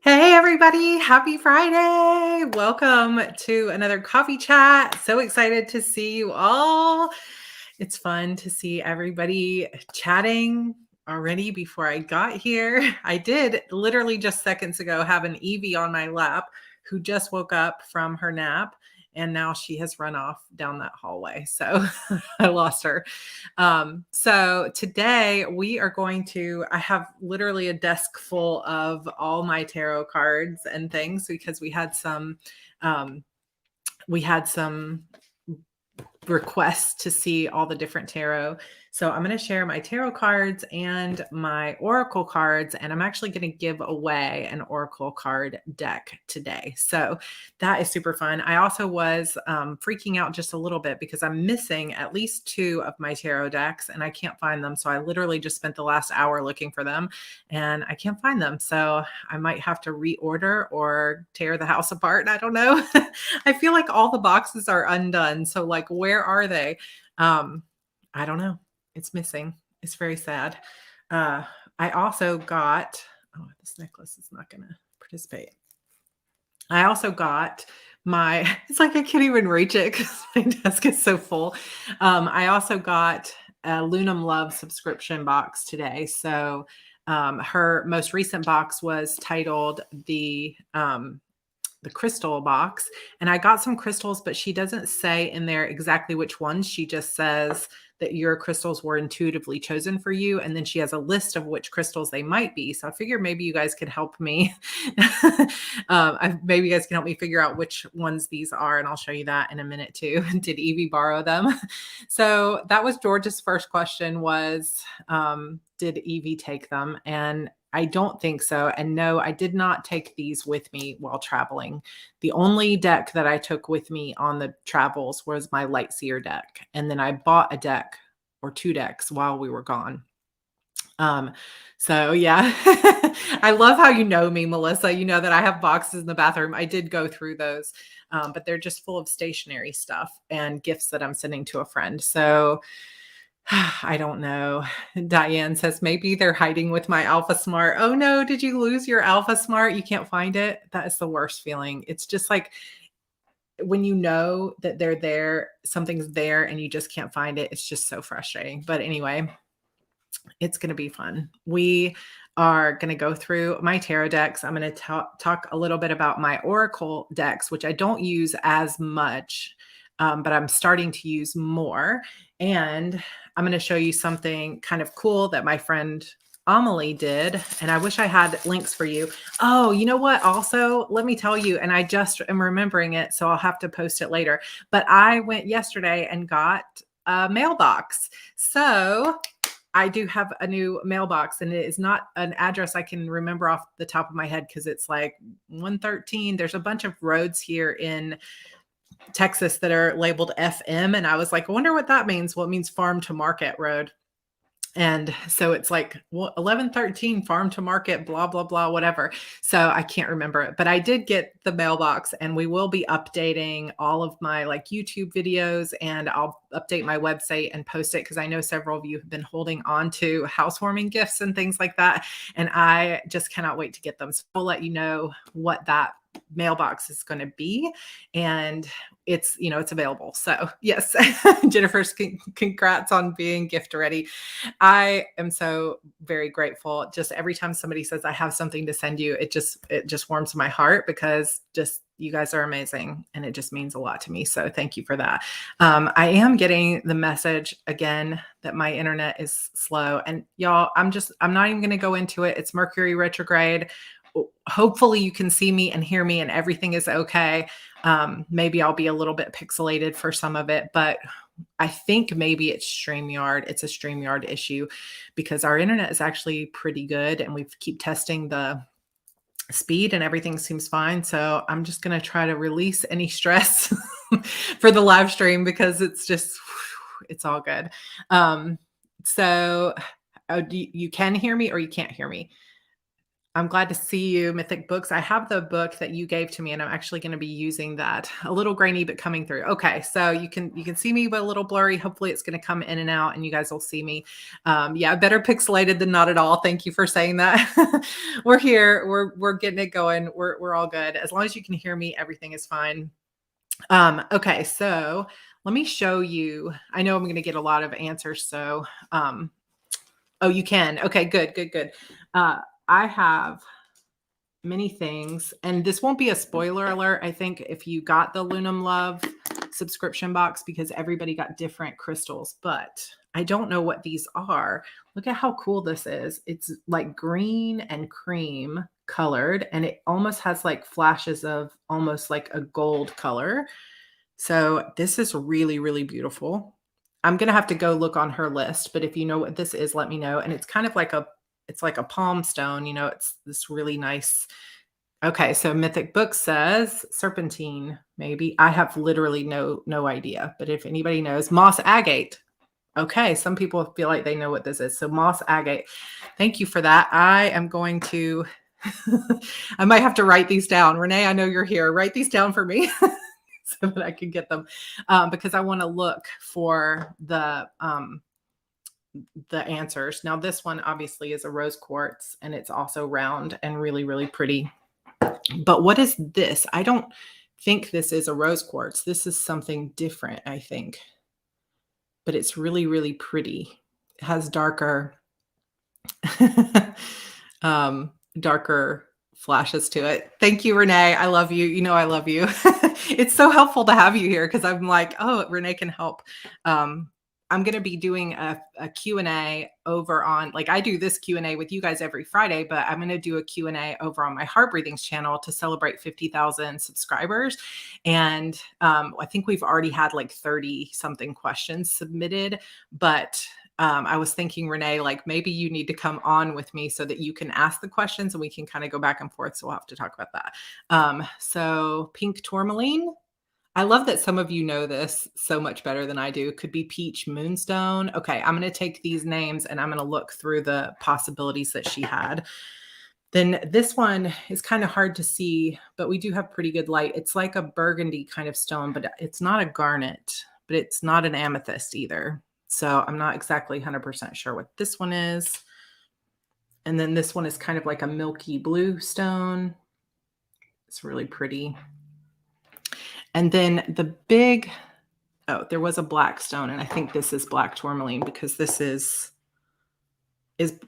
Hey everybody, happy Friday. Welcome to another coffee chat. So excited to see you all. It's fun to see everybody chatting already before I got here. I did literally just seconds ago have an Evie on my lap who just woke up from her nap and now she has run off down that hallway. So I lost her. So today we are I have literally a desk full of all my tarot cards and things because um, we had some requests to see all the different tarot. So I'm going to share my tarot cards and my oracle cards, and I'm actually going to give away an oracle card deck today. So that is super fun. I also was freaking out just a little bit because I'm missing at least two of my tarot decks and I can't find them. So I literally just spent the last hour looking for them and I can't find them. So I might have to reorder or tear the house apart. I don't know. I feel like all the boxes are undone. So like, where are they? I don't know. It's missing. It's very sad. I also got, oh, this necklace is not going to participate. I also got it's like I can't even reach it because my desk is so full. I also got a Lunam Love subscription box today. So her most recent box was titled the crystal box, and I got some crystals, but she doesn't say in there exactly which ones. She just says that your crystals were intuitively chosen for you, and then she has a list of which crystals they might be. So I figure maybe you guys could help me. Maybe you guys can help me figure out which ones these are, and I'll show you that in a minute too. Did Evie borrow them? So that was George's first question was, did Evie take them? And I don't think so. And no, I did not take these with me while traveling. The only deck that I took with me on the travels was my Lightseer deck. And then I bought a deck or two decks while we were gone. So yeah, I love how you know me, Melissa. You know that I have boxes in the bathroom. I did go through those, but they're just full of stationery stuff and gifts that I'm sending to a friend. So I don't know. Diane says maybe they're hiding with my Alpha Smart. Oh no, did you lose your Alpha Smart? You can't find it? That is the worst feeling. It's just like when you know that they're there, something's there and you just can't find it. It's just so frustrating. But anyway, it's going to be fun. We are going to go through my tarot decks. I'm going to talk a little bit about my oracle decks, which I don't use as much, but I'm starting to use more. And I'm going to show you something kind of cool that my friend Amelie did. And I wish I had links for you. Oh, you know what? Also, let me tell you, and I just am remembering it, so I'll have to post it later. But I went yesterday and got a mailbox. So I do have a new mailbox, and it is not an address I can remember off the top of my head because it's like 113. There's a bunch of roads here in Texas that are labeled FM. And I was like, I wonder what that means. Well, it means farm to market road. And so it's like 1113 farm to market, blah, blah, blah, whatever. So I can't remember it, but I did get the mailbox, and we will be updating all of my like YouTube videos, and I'll update my website and post it because I know several of you have been holding on to housewarming gifts and things like that. And I just cannot wait to get them. So we'll let you know what that mailbox is going to be, and it's available. So yes, Jennifer's congrats on being gift ready. I am so very grateful. Just every time somebody says I have something to send you, it just warms my heart because just you guys are amazing and it just means a lot to me. So thank you for that. I am getting the message again that my internet is slow, and y'all, I'm not even going to go into it. It's Mercury retrograde. Hopefully you can see me and hear me and everything is okay. Maybe I'll be a little bit pixelated for some of it, but I think maybe it's StreamYard. It's a StreamYard issue because our internet is actually pretty good and we keep testing the speed and everything seems fine. So I'm just going to try to release any stress for the live stream because it's all good. So you can hear me or you can't hear me? I'm glad to see you, Mythic Books. I have the book that you gave to me, and I'm actually going to be using that. A little grainy, but coming through. Okay, so you can see me, but a little blurry. Hopefully, it's going to come in and out, and you guys will see me. Yeah, better pixelated than not at all. Thank you for saying that. We're here. We're getting it going. We're all good. As long as you can hear me, everything is fine. Okay, so let me show you. I know I'm going to get a lot of answers. So, oh, you can. Okay, good, good, good. I have many things, and this won't be a spoiler alert. I think if you got the Lunam Love subscription box, because everybody got different crystals, but I don't know what these are. Look at how cool this is. It's like green and cream colored, and it almost has like flashes of almost like a gold color. So this is really, really beautiful. I'm going to have to go look on her list, but if you know what this is, let me know. And it's kind of like it's like a palm stone, it's this really nice. Okay, so Mythic Book says serpentine, maybe. I have literally no idea, but if anybody knows, moss agate. Okay, some people feel like they know what this is. So moss agate. Thank you for that. I am going to I might have to write these down. Renee, I know you're here. Write these down for me so that I can get them, because I want to look for the answers. Now, this one obviously is a rose quartz, and it's also round and really, really pretty. But what is this? I don't think this is a rose quartz. This is something different, I think. But it's really, really pretty. It has darker, darker flashes to it. Thank you, Renee. I love you. You know I love you. It's so helpful to have you here because I'm like, oh, Renee can help. I'm going to be doing a Q&A over on, like I do this Q&A with you guys every Friday, but I'm going to do a Q&A over on my Heart Breathings channel to celebrate 50,000 subscribers. And I think we've already had like 30 something questions submitted, but I was thinking, Renee, like maybe you need to come on with me so that you can ask the questions and we can kind of go back and forth. So we'll have to talk about that. So pink tourmaline. I love that some of you know this so much better than I do. Could be peach moonstone. Okay, I'm going to take these names and I'm going to look through the possibilities that she had. Then this one is kind of hard to see, but we do have pretty good light. It's like a burgundy kind of stone, but it's not a garnet, but it's not an amethyst either. So I'm not exactly 100% sure what this one is. And then this one is kind of like a milky blue stone. It's really pretty. And then the big, oh, there was a black stone, and I think this is black tourmaline because this is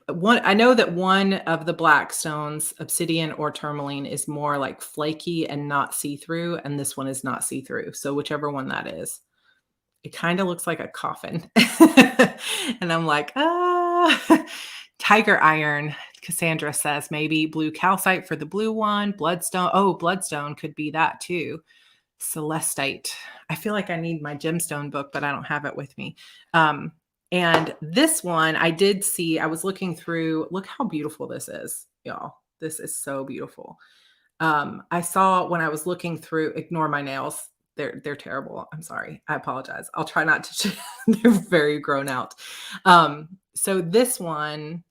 one. I know that one of the black stones, obsidian or tourmaline, is more like flaky and not see-through, and this one is not see-through. So whichever one that is, it kind of looks like a coffin. And I'm like, tiger iron. Cassandra says maybe blue calcite for the blue one. Bloodstone. Oh, bloodstone could be that too. Celestite. I feel like I need my gemstone book, but I don't have it with me. And this one I did see, I was looking through, look how beautiful this is, y'all. This is so beautiful. I saw when I was looking through, ignore my nails. They're terrible. I'm sorry. I apologize. I'll try not to, they're very grown out. So this one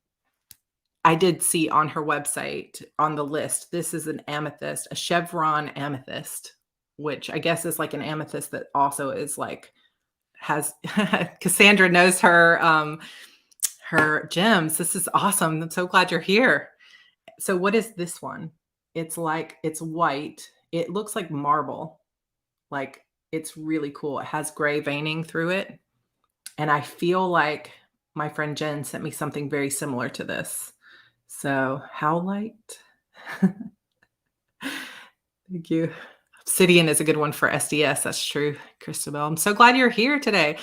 I did see on her website on the list. This is an amethyst, a chevron amethyst, which I guess is like an amethyst that also is like, has Cassandra knows her gems. This is awesome. I'm so glad you're here. So what is this one? It's like, it's white. It looks like marble. Like it's really cool. It has gray veining through it. And I feel like my friend Jen sent me something very similar to this. So howlite. Thank you. Obsidian is a good one for SDS. That's true, Christabelle. I'm so glad you're here today.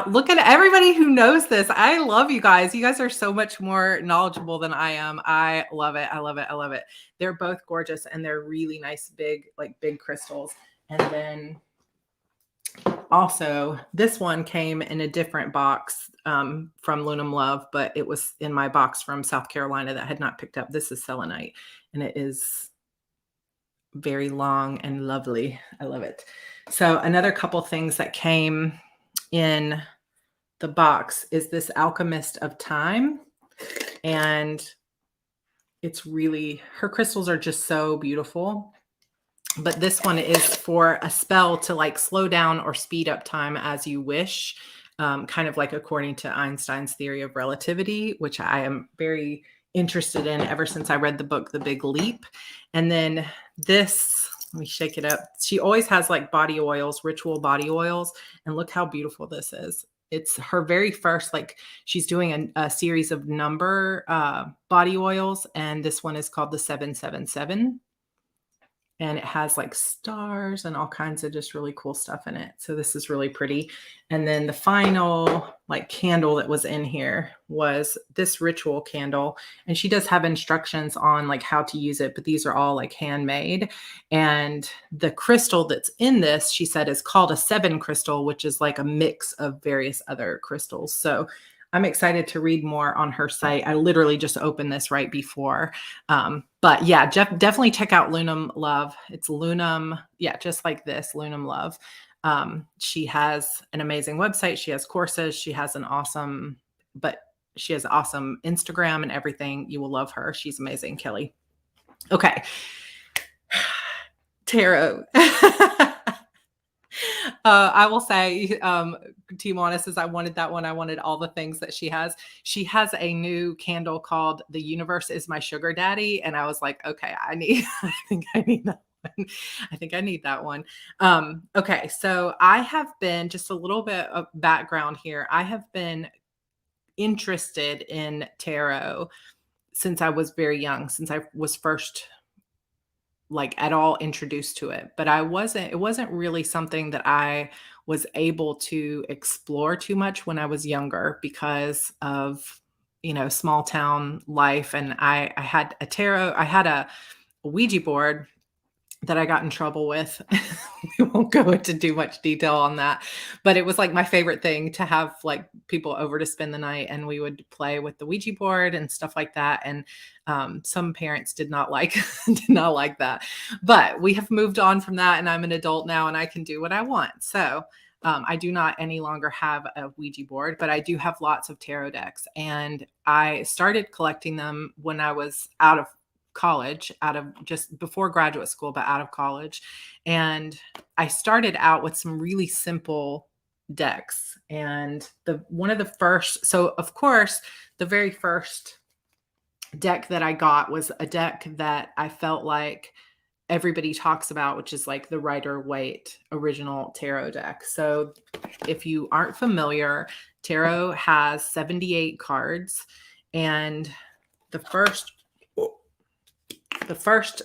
Look at everybody who knows this. I love you guys. You guys are so much more knowledgeable than I am. I love it. I love it. I love it. They're both gorgeous and they're really nice, big crystals. And then also this one came in a different box from Lunam Love, but it was in my box from South Carolina that I had not picked up. This is selenite and it is very long and lovely. I love it. So another couple things that came in the box is this Alchemist of Time. And it's really, her crystals are just so beautiful. But this one is for a spell to like slow down or speed up time as you wish, kind of like according to Einstein's theory of relativity, which I am very interested in ever since I read the book, The Big Leap. And then this, let me shake it up. She always has like body oils, ritual body oils. And look how beautiful this is. It's her very first, like she's doing a series of number body oils. And this one is called the 777. And it has like stars and all kinds of just really cool stuff in it. So this is really pretty. And then the final like candle that was in here was this ritual candle. And she does have instructions on like how to use it, but these are all like handmade. And the crystal that's in this, she said, is called a 7 crystal, which is like a mix of various other crystals. So I'm excited to read more on her site. I literally just opened this right before. But yeah, definitely check out Lunam Love. It's Lunam, yeah, just like this, Lunam Love. She has an amazing website. She has courses. She has awesome Instagram and everything. You will love her. She's amazing, Kelly. Okay. Tarot. I will say, Team Honest, is I wanted that one. I wanted all the things that she has. She has a new candle called The Universe is My Sugar Daddy. And I was like, okay, I think I need that one. I think I need that one. Okay. So I have been, just a little bit of background here. I have been interested in tarot since I was very young, since I was first like at all introduced to it, but it wasn't really something that I was able to explore too much when I was younger because of, small town life. And I had a Ouija board that I got in trouble with. We won't go into too much detail on that, but it was like my favorite thing to have like people over to spend the night, and we would play with the Ouija board and stuff like that. And some parents did not like that, but we have moved on from that, and I'm an adult now, and I can do what I want. So I do not any longer have a Ouija board, but I do have lots of tarot decks, and I started collecting them when I was out of college, out of just before graduate school, but out of college. And I started out with some really simple decks. And one of the first, so of course, the very first deck that I got was a deck that I felt like everybody talks about, which is like the Rider-Waite original tarot deck. So if you aren't familiar, tarot has 78 cards, and the first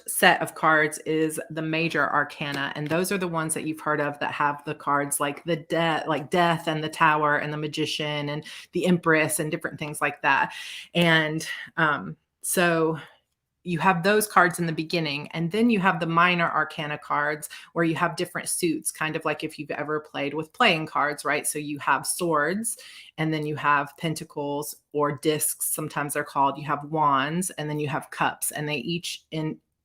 set of cards is the major arcana. And those are the ones that you've heard of that have the cards like death and the tower and the magician and the empress and different things like that. And so you have those cards in the beginning, and then you have the minor arcana cards where you have different suits, kind of like if you've ever played with playing cards, right? So you have swords, and then you have pentacles or discs, sometimes they're called. You have wands, and then you have cups, and they each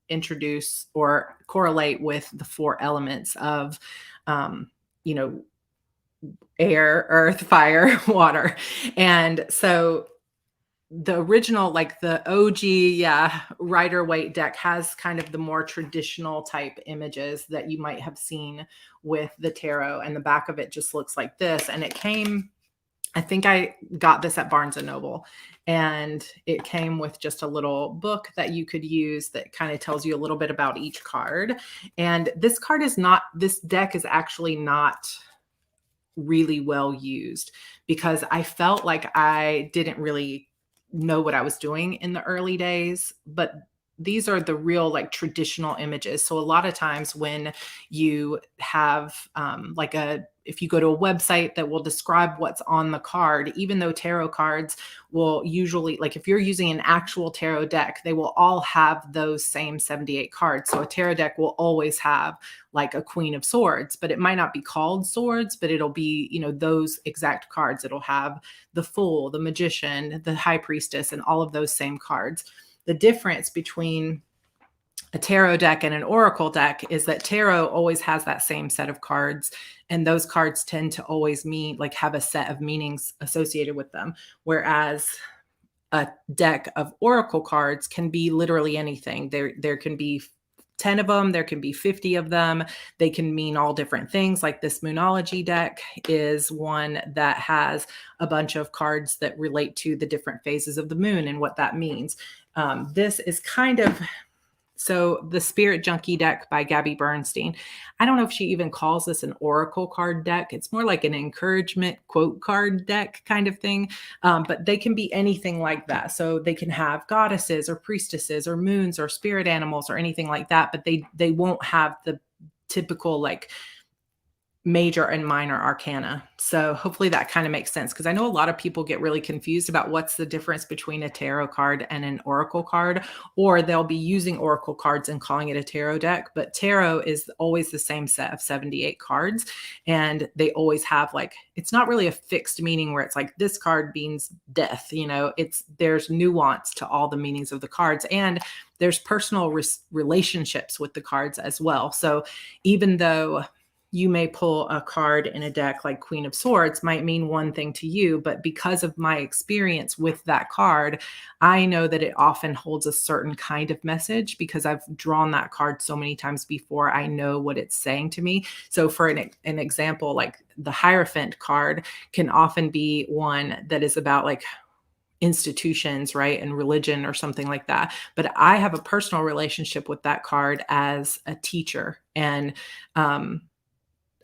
introduce or correlate with the 4 elements of, air, earth, fire, water. And so the original, like the OG, Rider-Waite deck has kind of the more traditional type images that you might have seen with the tarot. And the back of it just looks like this. And it came, I think I got this at Barnes and Noble, and it came with just a little book that you could use that kind of tells you a little bit about each card. And this deck is actually not really well used because I felt like I didn't really know what I was doing in the early days, but these are the real like traditional images. So a lot of times when you have if you go to a website that will describe what's on the card, even though tarot cards will usually, like if you're using an actual tarot deck, they will all have those same 78 cards. So a tarot deck will always have like a Queen of Swords, but it might not be called swords, but it'll be, those exact cards. It'll have the Fool, the Magician, the High Priestess, and all of those same cards. The difference between a tarot deck and an oracle deck is that tarot always has that same set of cards, and those cards tend to always have a set of meanings associated with them. Whereas a deck of oracle cards can be literally anything. There can be 10 of them, there can be 50 of them. They can mean all different things. Like this Moonology deck is one that has a bunch of cards that relate to the different phases of the moon and what that means. This is kind of, so the Spirit Junkie deck by Gabby Bernstein, I don't know if she even calls this an oracle card deck. It's more like an encouragement quote card deck kind of thing. But they can be anything like that. So they can have goddesses or priestesses or moons or spirit animals or anything like that, but they won't have the typical like major and minor arcana. So hopefully that kind of makes sense, because I know a lot of people get really confused about what's the difference between a tarot card and an oracle card, or they'll be using oracle cards and calling it a tarot deck, but tarot is always the same set of 78 cards, and they always have like, it's not really a fixed meaning where it's like this card means death, you know, there's nuance to all the meanings of the cards, and there's personal relationships with the cards as well. So even though you may pull a card in a deck like Queen of Swords might mean one thing to you, but because of my experience with that card, I know that it often holds a certain kind of message because I've drawn that card so many times before. I know what it's saying to me. So for an example, like the Hierophant card can often be one that is about like institutions, right? And religion or something like that. But I have a personal relationship with that card as a teacher. And,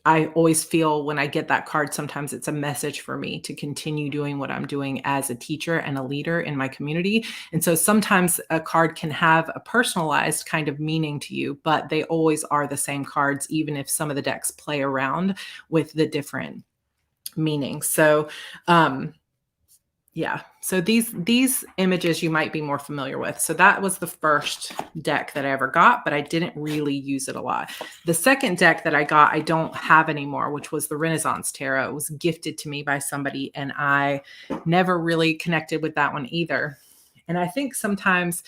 I always feel when I get that card, sometimes it's a message for me to continue doing what I'm doing as a teacher and a leader in my community. And so sometimes a card can have a personalized kind of meaning to you, but they always are the same cards, even if some of the decks play around with the different meanings. So, yeah. So these images you might be more familiar with. So that was the first deck that I ever got, but I didn't really use it a lot. The second deck that I got, I don't have anymore, which was the Renaissance Tarot. It was gifted to me by somebody, and I never really connected with that one either. And I think sometimes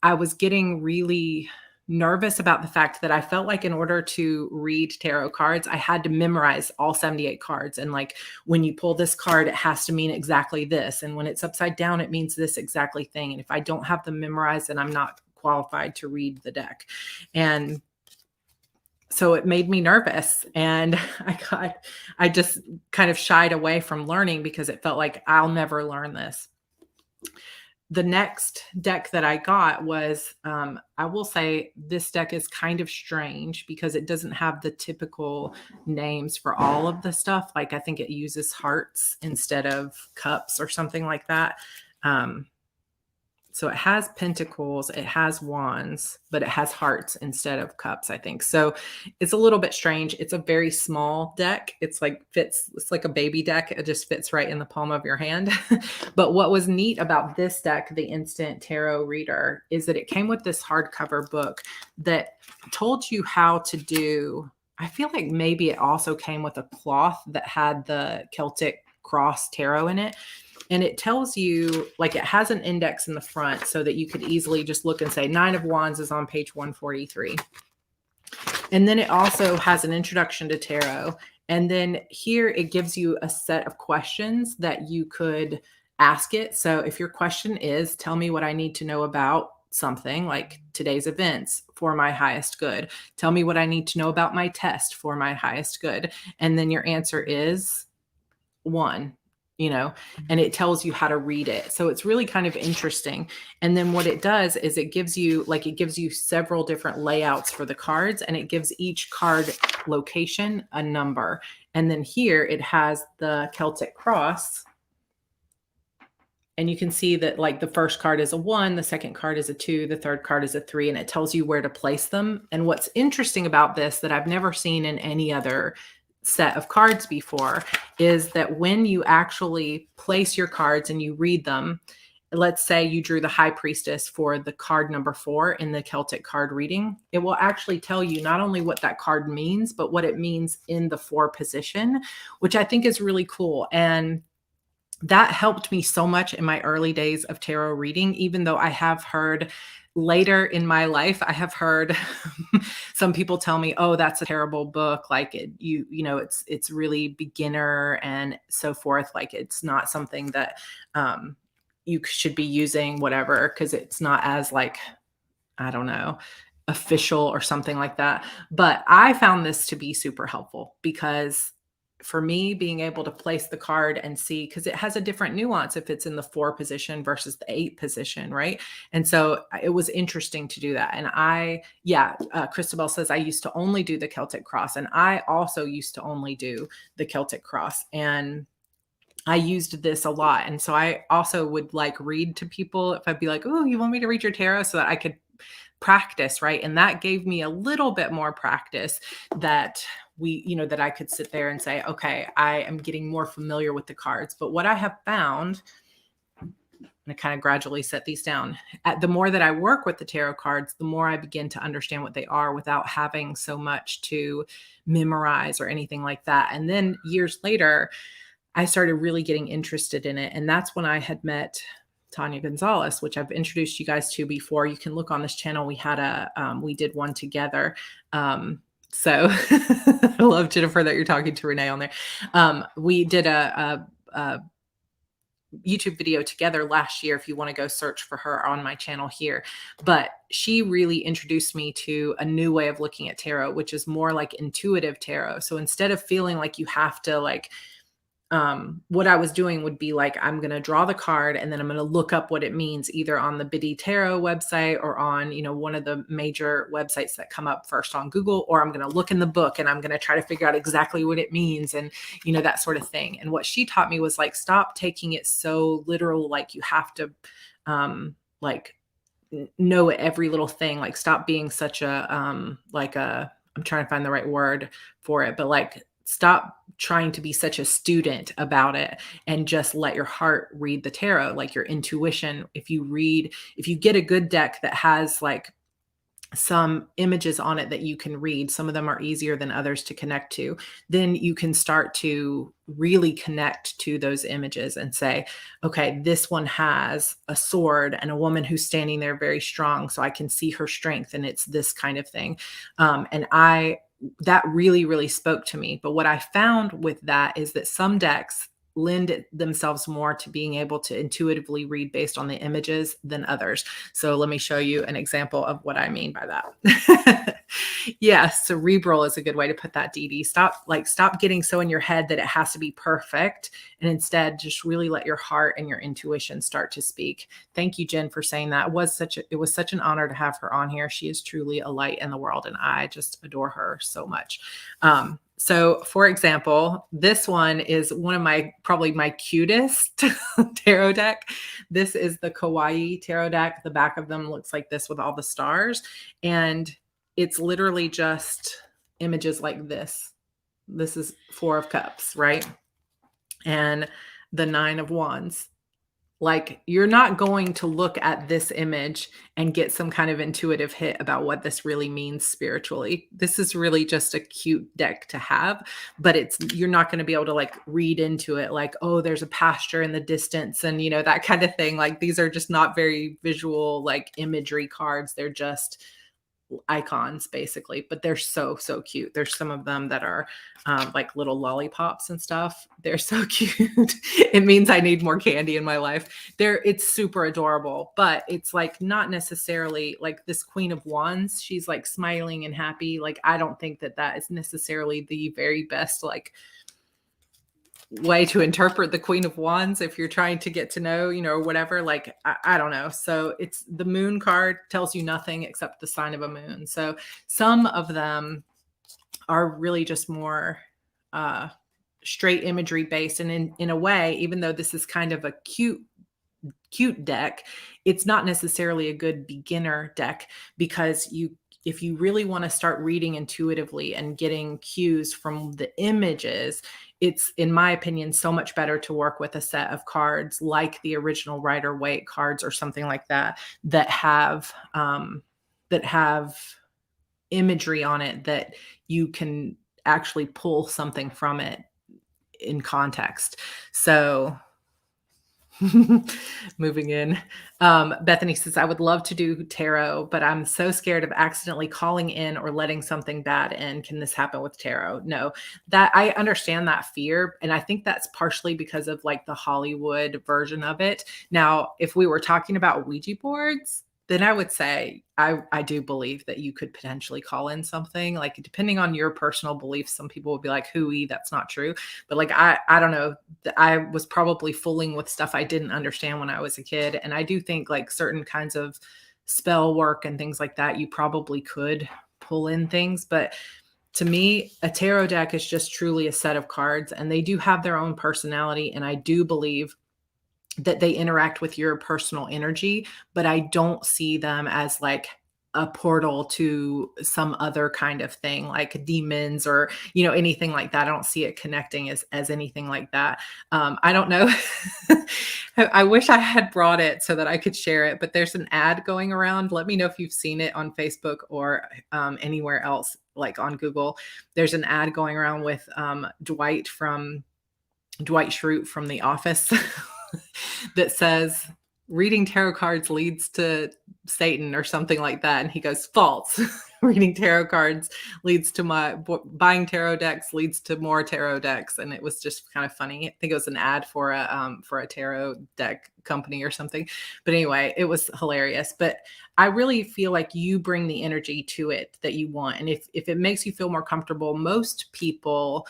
I was getting really nervous about the fact that I felt like in order to read tarot cards, I had to memorize all 78 cards. And like, when you pull this card, it has to mean exactly this. And when it's upside down, it means this exactly thing. And if I don't have them memorized, then I'm not qualified to read the deck. And so it made me nervous, and I just kind of shied away from learning because it felt like I'll never learn this. The next deck that I got was, I will say this deck is kind of strange because it doesn't have the typical names for all of the stuff. Like I think it uses hearts instead of cups or something like that. So it has pentacles, it has wands, but it has hearts instead of cups, I think. So it's a little bit strange. It's a very small deck. It's like a baby deck. It just fits right in the palm of your hand. But what was neat about this deck, the Instant Tarot Reader, is that it came with this hardcover book that told you how to do, I feel like maybe it also came with a cloth that had the Celtic cross tarot in it. And it tells you, like, it has an index in the front so that you could easily just look and say 9 of Wands is on page 143. And then it also has an introduction to tarot. And then here it gives you a set of questions that you could ask it. So if your question is, tell me what I need to know about something, like today's events for my highest good. Tell me what I need to know about my test for my highest good. And then your answer is 1. You know, and it tells you how to read it. So it's really kind of interesting. And then what it does is it gives you several different layouts for the cards, and it gives each card location a number. And then here it has the Celtic cross. And you can see that like the first card is a 1, the second card is a 2, the third card is a 3, and it tells you where to place them. And what's interesting about this that I've never seen in any other set of cards before is that when you actually place your cards and you read them, let's say you drew the High Priestess for the card number 4 in the Celtic card reading, it will actually tell you not only what that card means, but what it means in the 4 position, which I think is really cool. And that helped me so much in my early days of tarot reading, even though I have heard later in my life, I have heard some people tell me, oh, that's a terrible book. Like it's really beginner and so forth. Like it's not something that you should be using whatever, because it's not as like, I don't know, official or something like that. But I found this to be super helpful because for me, being able to place the card and see, because it has a different nuance if it's in the 4 position versus the 8 position, right? And so it was interesting to do that. And Christabelle says, I used to only do the Celtic cross. And I also used to only do the Celtic cross. And I used this a lot. And so I also would like read to people if I'd be like, oh, you want me to read your tarot, so that I could practice, right? And that gave me a little bit more practice that that I could sit there and say, okay, I am getting more familiar with the cards. But what I have found, and I kind of gradually set these down, the more that I work with the tarot cards, the more I begin to understand what they are without having so much to memorize or anything like that. And then years later, I started really getting interested in it. And that's when I had met Tanya Gonzalez, which I've introduced you guys to before. You can look on this channel. We did one together. So I love, Jennifer, that you're talking to Renee on there. We did a YouTube video together last year, if you want to go search for her on my channel here. But she really introduced me to a new way of looking at tarot, which is more like intuitive tarot. So instead of feeling like you have to like, what I was doing would be like, I'm going to draw the card and then I'm going to look up what it means either on the Biddy Tarot website or on, one of the major websites that come up first on Google, or I'm going to look in the book and I'm going to try to figure out exactly what it means and, that sort of thing. And what she taught me was like, stop taking it so literal, like you have to, know every little thing, like stop being such a, I'm trying to find the right word for it, but like, stop trying to be such a student about it and just let your heart read the tarot, like your intuition. If you get a good deck that has like some images on it that you can read, some of them are easier than others to connect to, then you can start to really connect to those images and say, okay, this one has a sword and a woman who's standing there very strong, so I can see her strength and it's this kind of thing. That really, really spoke to me. But what I found with that is that some decks lend themselves more to being able to intuitively read based on the images than others. So let me show you an example of what I mean by that. Yeah, cerebral is a good way to put that, Dee Dee. Stop getting so in your head that it has to be perfect, and instead just really let your heart and your intuition start to speak. Thank you, Jen, for saying that. It was such an honor to have her on here. She is truly a light in the world, and I just adore her so much. So for example, this one is one of probably my cutest tarot deck. This is the Kawaii tarot deck. The back of them looks like this with all the stars. And it's literally just images like this. This is 4 of Cups, right? And the 9 of Wands. Like, you're not going to look at this image and get some kind of intuitive hit about what this really means spiritually. This is really just a cute deck to have, but you're not going to be able to like read into it like, oh, there's a pasture in the distance and that kind of thing. Like, these are just not very visual, like imagery cards. They're just icons basically, but they're so cute. There's some of them that are like little lollipops and stuff. They're so cute. It means I need more candy in my life. It's super adorable, but it's like not necessarily like this Queen of Wands. She's like smiling and happy. Like, I don't think that is necessarily the very best like way to interpret the Queen of Wands if you're trying to get to know, or whatever. Like, I don't know. So it's the moon card tells you nothing except the sign of a moon. So some of them are really just more straight imagery based. And in a way, even though this is kind of a cute deck, it's not necessarily a good beginner deck, because if you really want to start reading intuitively and getting cues from the images, it's, in my opinion, so much better to work with a set of cards like the original Rider-Waite cards or something like that, that have imagery on it that you can actually pull something from it in context. So Moving in. Bethany says, I would love to do tarot, but I'm so scared of accidentally calling in or letting something bad in. Can this happen with tarot? No, that I understand that fear. And I think that's partially because of like the Hollywood version of it. Now, if we were talking about Ouija boards, then I would say I do believe that you could potentially call in something, like depending on your personal beliefs. Some people would be like, hooey, that's not true. But like I don't know, I was probably fooling with stuff I didn't understand when I was a kid. And I do think like certain kinds of spell work and things like that, you probably could pull in things. But to me, a tarot deck is just truly a set of cards, and they do have their own personality. And I do believe that they interact with your personal energy, but I don't see them as like a portal to some other kind of thing like demons or, anything like that. I don't see it connecting as anything like that. I don't know. I wish I had brought it so that I could share it, but there's an ad going around. Let me know if you've seen it on Facebook or anywhere else, like on Google. There's an ad going around with Dwight Schrute from The Office that says reading tarot cards leads to Satan or something like that. And he goes, false. Reading tarot cards leads to buying tarot decks leads to more tarot decks. And it was just kind of funny. I think it was an ad for a tarot deck company or something. But anyway, it was hilarious. But I really feel like you bring the energy to it that you want. And if it makes you feel more comfortable, most people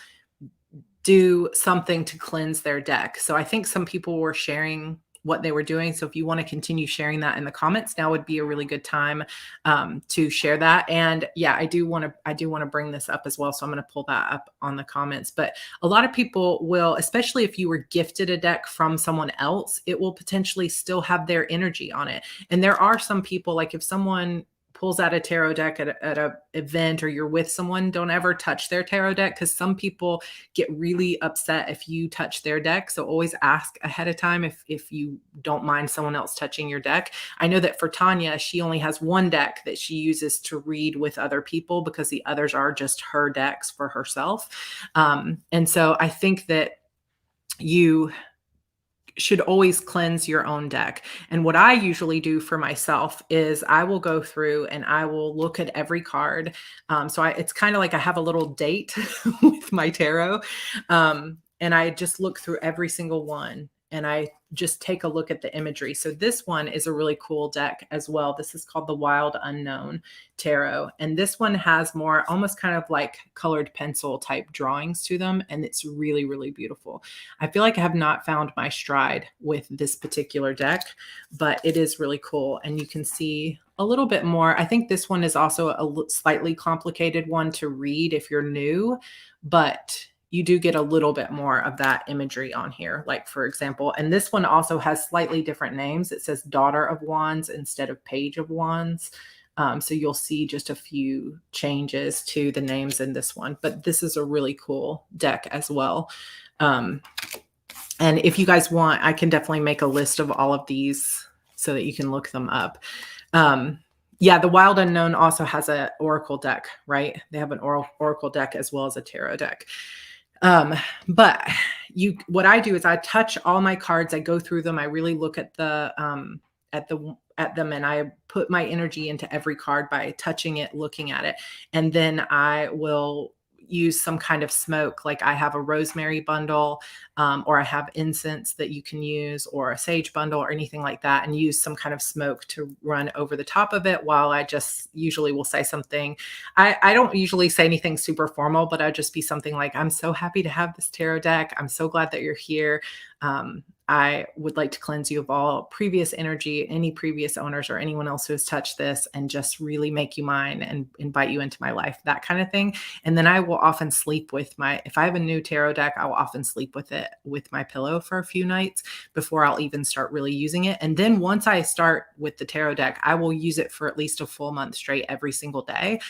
do something to cleanse their deck. So I think some people were sharing what they were doing. So if you want to continue sharing that in the comments, now would be a really good time to share that. And yeah, I do want to bring this up as well. So I'm going to pull that up on the comments. But a lot of people will, especially if you were gifted a deck from someone else, it will potentially still have their energy on it. And there are some people, like if someone pulls out a tarot deck at a event or you're with someone, don't ever touch their tarot deck, because some people get really upset if you touch their deck. So always ask ahead of time if you don't mind someone else touching your deck. I know that for Tanya, she only has one deck that she uses to read with other people because the others are just her decks for herself. And so I think that you should always cleanse your own deck. And what I usually do for myself is I will go through and I will look at every card. It's kind of like I have a little date with my tarot. And I just look through every single one and I just take a look at the imagery. So this one is a really cool deck as well. This is called the Wild Unknown Tarot. And this one has more almost kind of like colored pencil type drawings to them. And it's really, really beautiful. I feel like I have not found my stride with this particular deck, but it is really cool. And you can see a little bit more. I think this one is also a slightly complicated one to read if you're new, but you do get a little bit more of that imagery on here. Like for example, and this one also has slightly different names. It says Daughter of Wands instead of Page of Wands. So you'll see just a few changes to the names in this one, but this is a really cool deck as well. And if you guys want, I can definitely make a list of all of these so that you can look them up. Yeah, the Wild Unknown also has an oracle deck, right? They have an oracle deck as well as a tarot deck. But what I do is I touch all my cards. I go through them. I really look at them, and I put my energy into every card by touching it, looking at it. And then I will use some kind of smoke. Like I have a rosemary bundle, or I have incense that you can use, or a sage bundle or anything like that, and use some kind of smoke to run over the top of it while I just usually will say something. I don't usually say anything super formal, but I'd just be something like, I'm so happy to have this tarot deck. I'm so glad that you're here. I would like to cleanse you of all previous energy, any previous owners or anyone else who has touched this, and just really make you mine and invite you into my life, that kind of thing. And then I will often sleep with if I have a new tarot deck, I will often sleep with it with my pillow for a few nights before I'll even start really using it. And then once I start with the tarot deck, I will use it for at least a full month straight every single day.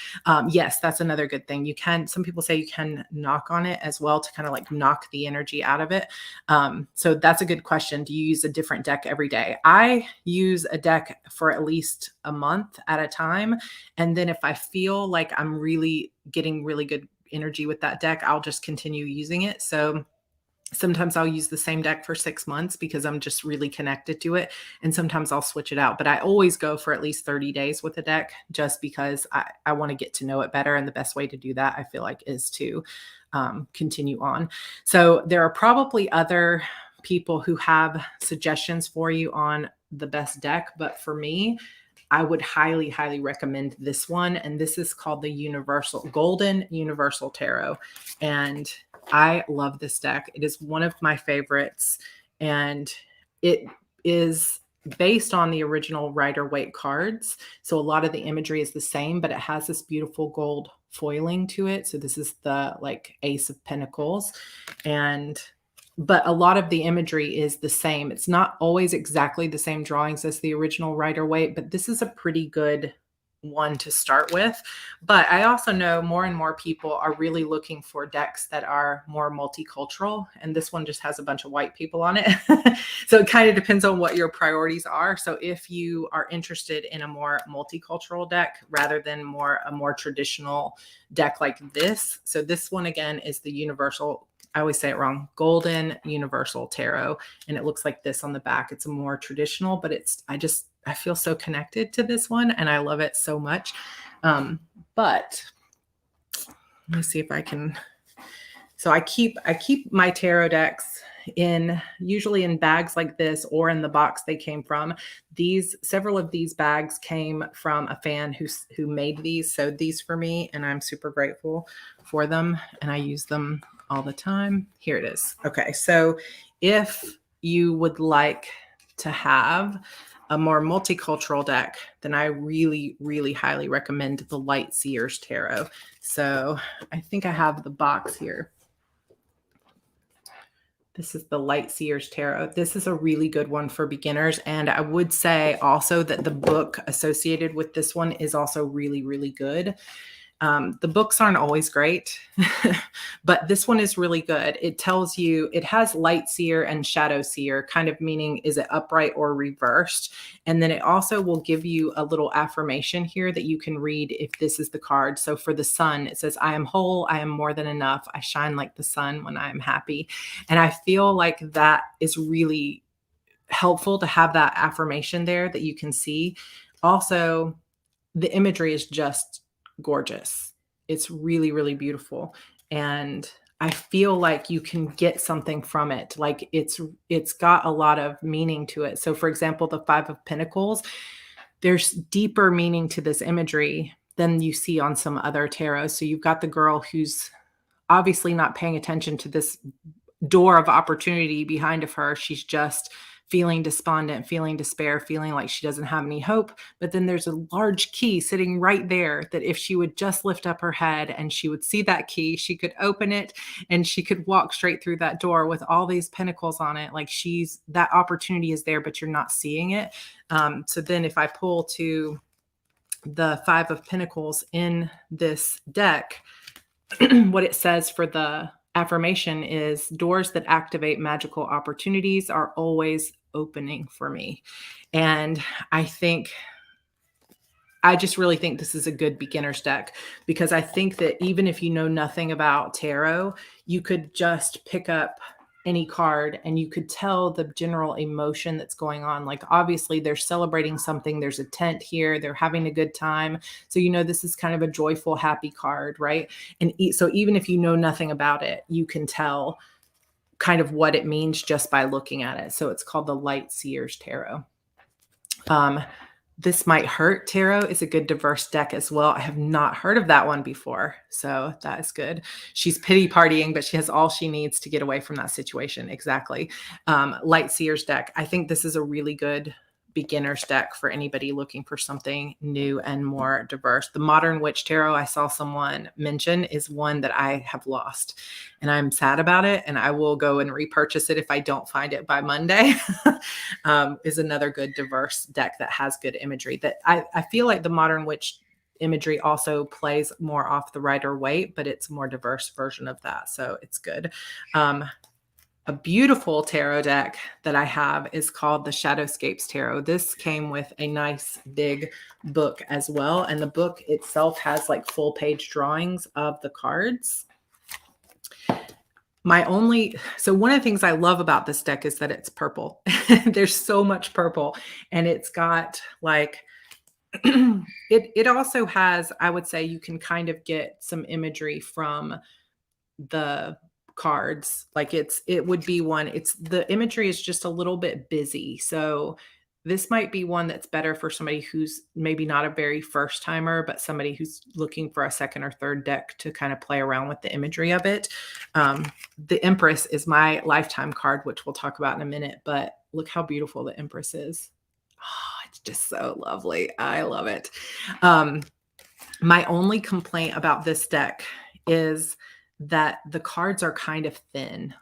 Yes, that's another good thing. Some people say you can knock on it as well to kind of like knock the energy out of it. So that's a good question. Do you use a different deck every day? I use a deck for at least a month at a time. And then if I feel like I'm really getting really good energy with that deck, I'll just continue using it. So Sometimes I'll use the same deck for 6 months because I'm just really connected to it. And sometimes I'll switch it out. But I always go for at least 30 days with a deck just because I want to get to know it better. And the best way to do that, I feel like, is to continue on. So there are probably other people who have suggestions for you on the best deck. But for me, I would highly, highly recommend this one. And this is called the Golden Universal Tarot. And I love this deck. It is one of my favorites. And it is based on the original Rider-Waite cards. So a lot of the imagery is the same, but it has this beautiful gold foiling to it. So this is the like Ace of Pentacles. But a lot of the imagery is the same. It's not always exactly the same drawings as the original Rider-Waite, but this is a pretty good one to start with. But I also know more and more people are really looking for decks that are more multicultural. And this one just has a bunch of white people on it. So it kind of depends on what your priorities are. So if you are interested in a more multicultural deck rather than a more traditional deck like this. So this one again is the universal, I always say it wrong, Golden Universal Tarot. And it looks like this on the back. It's a more traditional, but I feel so connected to this one and I love it so much. But let me see if I can. So I keep my tarot decks usually in bags like this or in the box they came from. Several of these bags came from a fan who made these, sewed these for me, and I'm super grateful for them. And I use them all the time. Here it is. Okay. So if you would like to have a more multicultural deck, then I really, really highly recommend the Lightseers Tarot. So I think I have the box here. This is the Lightseers Tarot. This is a really good one for beginners. And I would say also that the book associated with this one is also really, really good. The books aren't always great, but this one is really good. It tells you, it has Lightseer and Shadowseer, kind of meaning is it upright or reversed? And then it also will give you a little affirmation here that you can read if this is the card. So for the sun, it says, I am whole, I am more than enough. I shine like the sun when I am happy. And I feel like that is really helpful to have that affirmation there that you can see. Also, the imagery is just gorgeous. It's really, really beautiful. And I feel like you can get something from it. Like it's got a lot of meaning to it. So for example, the Five of Pentacles, there's deeper meaning to this imagery than you see on some other tarots. So you've got the girl who's obviously not paying attention to this door of opportunity behind of her. She's just feeling despondent, feeling despair, feeling like she doesn't have any hope. But then there's a large key sitting right there that if she would just lift up her head and she would see that key, she could open it and she could walk straight through that door with all these pentacles on it. Like that opportunity is there, but you're not seeing it. So then if I pull to the Five of Pentacles in this deck, what it says for the affirmation is doors that activate magical opportunities are always opening for me. And I just really think this is a good beginner's deck because I think that even if you know nothing about tarot, you could just pick up any card and you could tell the general emotion that's going on. Like obviously they're celebrating something. There's a tent here. They're having a good time. So, this is kind of a joyful, happy card, right? And so even if you know nothing about it, you can tell kind of what it means just by looking at it. So it's called the Lightseers Tarot. This Might Hurt Tarot is a good diverse deck as well. I have not heard of that one before, so that is good. She's pity partying, but she has all she needs to get away from that situation. Exactly. Lightseers deck. I think this is a really good beginner's deck for anybody looking for something new and more diverse. The Modern Witch Tarot I saw someone mention is one that I have lost and I'm sad about it. And I will go and repurchase it if I don't find it by Monday. Is another good diverse deck that has good imagery that I feel like the Modern Witch imagery also plays more off the Rider-Waite, but it's a more diverse version of that. So it's good. A beautiful tarot deck that I have is called the Shadowscapes Tarot. This came with a nice big book as well. And the book itself has like full page drawings of the cards. So one of the things I love about this deck is that it's purple. There's so much purple, and it's got like, it also has, I would say you can kind of get some imagery from the cards. Like it would be one, the imagery is just a little bit busy. So this might be one that's better for somebody who's maybe not a very first timer, but somebody who's looking for a second or third deck to kind of play around with the imagery of it. The Empress is my lifetime card, which we'll talk about in a minute, but look how beautiful the Empress is. Oh, it's just so lovely. I love it. My only complaint about this deck is that the cards are kind of thin.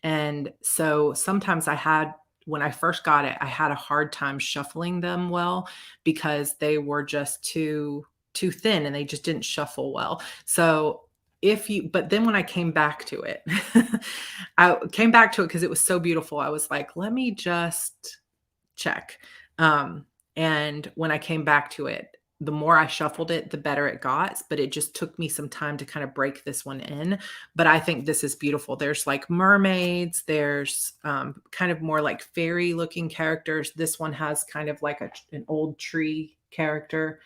And so sometimes when I first got it, I had a hard time shuffling them well because they were just too thin and they just didn't shuffle well. So but then when I came back to it, I came back to it because it was so beautiful. I was like, let me just check. And when I came back to it, the more I shuffled it, the better it got, but it just took me some time to kind of break this one in. But I think this is beautiful. There's like mermaids, there's kind of more like fairy looking characters. This one has kind of like an old tree character.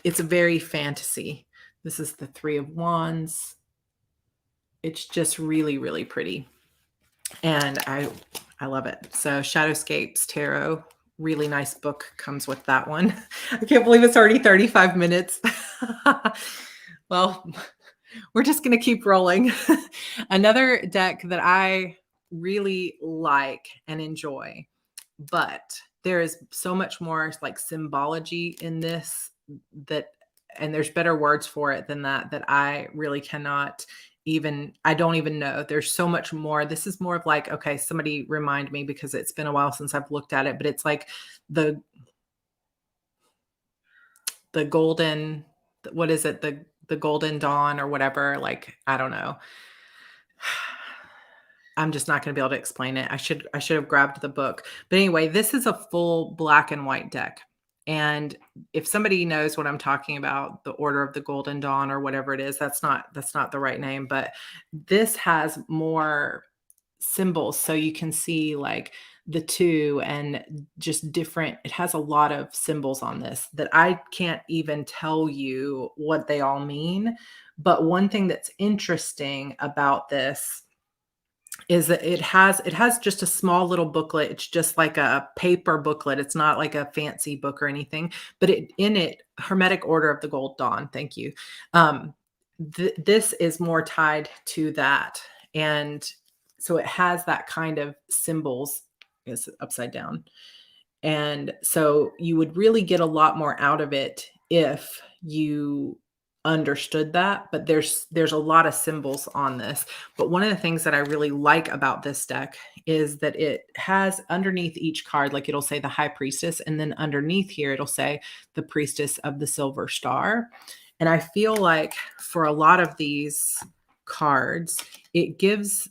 It's a very fantasy. This is the Three of Wands. It's just really, really pretty. And I love it. So Shadowscapes Tarot, really nice book comes with that one. I can't believe it's already 35 minutes. Well, we're just going to keep rolling. Another deck that I really like and enjoy, but there is so much more like symbology in this and there's better words for it than that I really cannot I don't even know. There's so much more. This is more of like, okay, somebody remind me because it's been a while since I've looked at it, but it's like the golden, what is it? The golden dawn or whatever. Like, I don't know. I'm just not going to be able to explain it. I should have grabbed the book. But anyway, this is a full black and white deck. And if somebody knows what I'm talking about, the Order of the Golden Dawn or whatever it is, that's not the right name, but this has more symbols. So you can see like the two and just different, it has a lot of symbols on this that I can't even tell you what they all mean. But one thing that's interesting about this is that it has just a small little booklet. It's just like a paper booklet. It's not like a fancy book or anything, but in it, Hermetic Order of the Gold Dawn. Thank you. This is more tied to that. And so it has that kind of symbols. It's upside down. And so you would really get a lot more out of it if you understood that, but there's a lot of symbols on this. But one of the things that I really like about this deck is that it has underneath each card, like it'll say the High Priestess, and then underneath here it'll say the Priestess of the Silver Star. And I feel like for a lot of these cards, it gives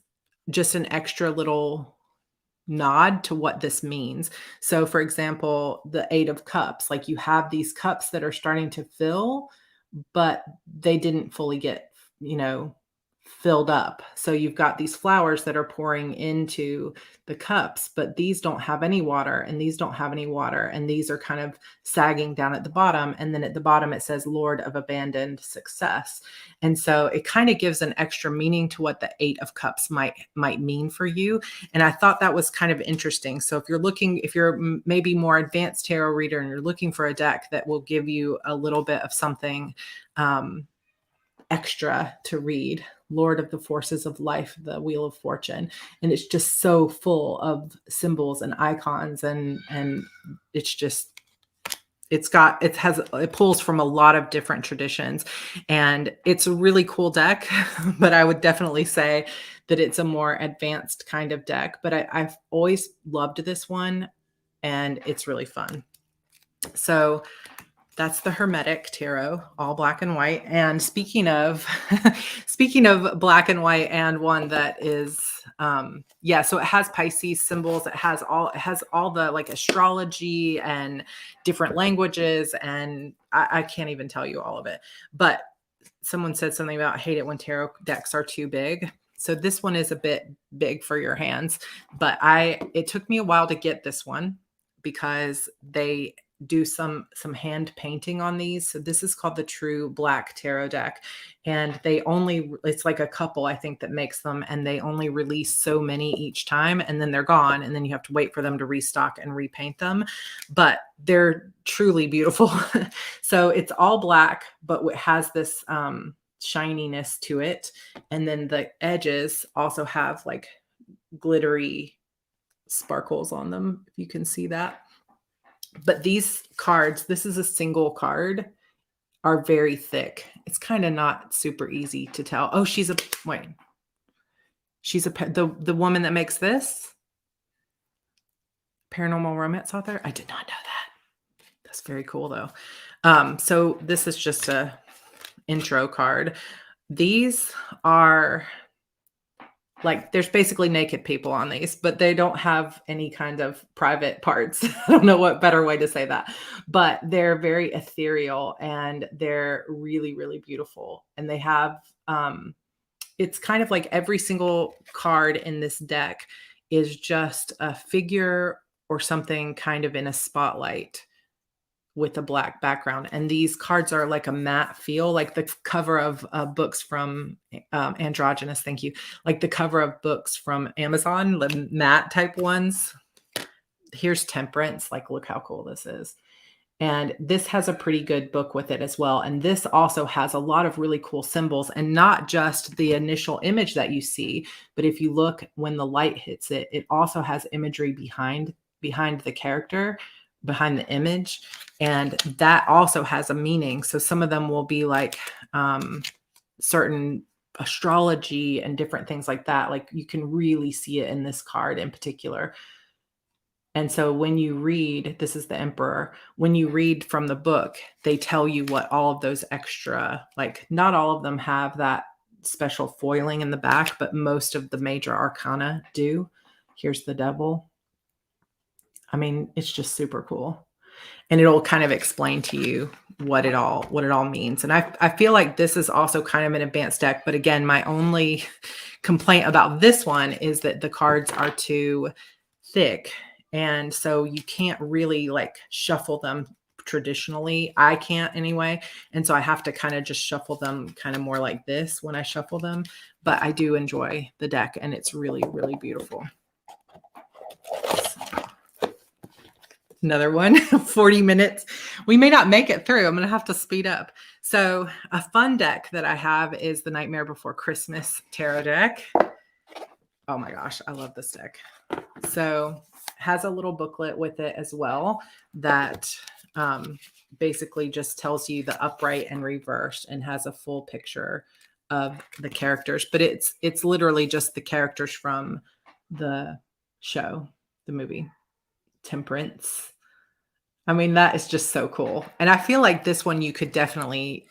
just an extra little nod to what this means. So for example, the Eight of Cups, like you have these cups that are starting to fill, but they didn't fully get, filled up. So you've got these flowers that are pouring into the cups, but these don't have any water and these don't have any water. And these are kind of sagging down at the bottom. And then at the bottom, it says Lord of Abandoned Success. And so it kind of gives an extra meaning to what the Eight of Cups might mean for you. And I thought that was kind of interesting. So if you're maybe more advanced tarot reader and you're looking for a deck that will give you a little bit of something extra to read, Lord of the Forces of Life, the Wheel of Fortune. And it's just so full of symbols and icons and it's just, it pulls from a lot of different traditions, and it's a really cool deck, but I would definitely say that it's a more advanced kind of deck, but I've always loved this one and it's really fun. So that's the Hermetic Tarot, all black and white. And speaking of black and white, and one that is, so it has Pisces symbols. It has all the like astrology and different languages. And I can't even tell you all of it, but someone said something about hate it when tarot decks are too big. So this one is a bit big for your hands, but it took me a while to get this one because they do some hand painting on these. So this is called the True Black Tarot deck, and it's like a couple, I think, that makes them, and they only release so many each time, and then they're gone, and then you have to wait for them to restock and repaint them. But they're truly beautiful. So it's all black, but it has this shininess to it, and then the edges also have like glittery sparkles on them, if you can see that. But these cards, this is a single card, are very thick. It's kind of not super easy to tell. Oh, she's the woman that makes this paranormal romance author. I did not know that. That's very cool though. So this is just a intro card. These are like, there's basically naked people on these, but they don't have any kind of private parts. I don't know what better way to say that, but they're very ethereal and they're really, really beautiful. And they have, it's kind of like every single card in this deck is just a figure or something kind of in a spotlight with a black background. And these cards are like a matte feel, like the cover of books from Androgynous. Thank you. Like the cover of books from Amazon, the matte type ones. Here's Temperance. Like, look how cool this is. And this has a pretty good book with it as well. And this also has a lot of really cool symbols, and not just the initial image that you see, but if you look when the light hits it, it also has imagery behind the character, behind the image, and that also has a meaning. So some of them will be like certain astrology and different things like that. Like you can really see it in this card in particular. And so when you read, this is the Emperor, when you read from the book, they tell you what all of those extra, like not all of them have that special foiling in the back, but most of the major arcana do. Here's the Devil. I mean, it's just super cool. And it'll kind of explain to you what it all means. And I feel like this is also kind of an advanced deck. But again, my only complaint about this one is that the cards are too thick. And so you can't really like shuffle them traditionally. I can't anyway. And so I have to kind of just shuffle them kind of more like this when I shuffle them. But I do enjoy the deck, and it's really, really beautiful. Another one, 40 minutes. We may not make it through. I'm going to have to speed up. So a fun deck that I have is the Nightmare Before Christmas tarot deck. Oh my gosh, I love this deck. So has a little booklet with it as well that basically just tells you the upright and reversed, and has a full picture of the characters. But it's literally just the characters from the show, the movie. Temperance. I mean, that is just so cool. And I feel like this one you could definitely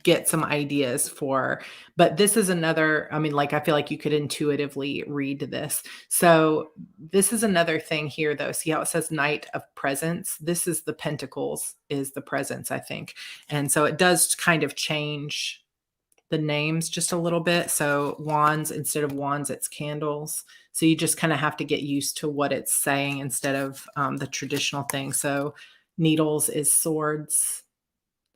get some ideas for, but this is another, I mean, like, I feel like you could intuitively read this. So this is another thing here though. See how it says Knight of Presence? This is the Pentacles is the presence, I think. And so it does kind of change the names just a little bit. So wands, instead of wands, it's candles. So you just kind of have to get used to what it's saying instead of the traditional thing. So needles is swords.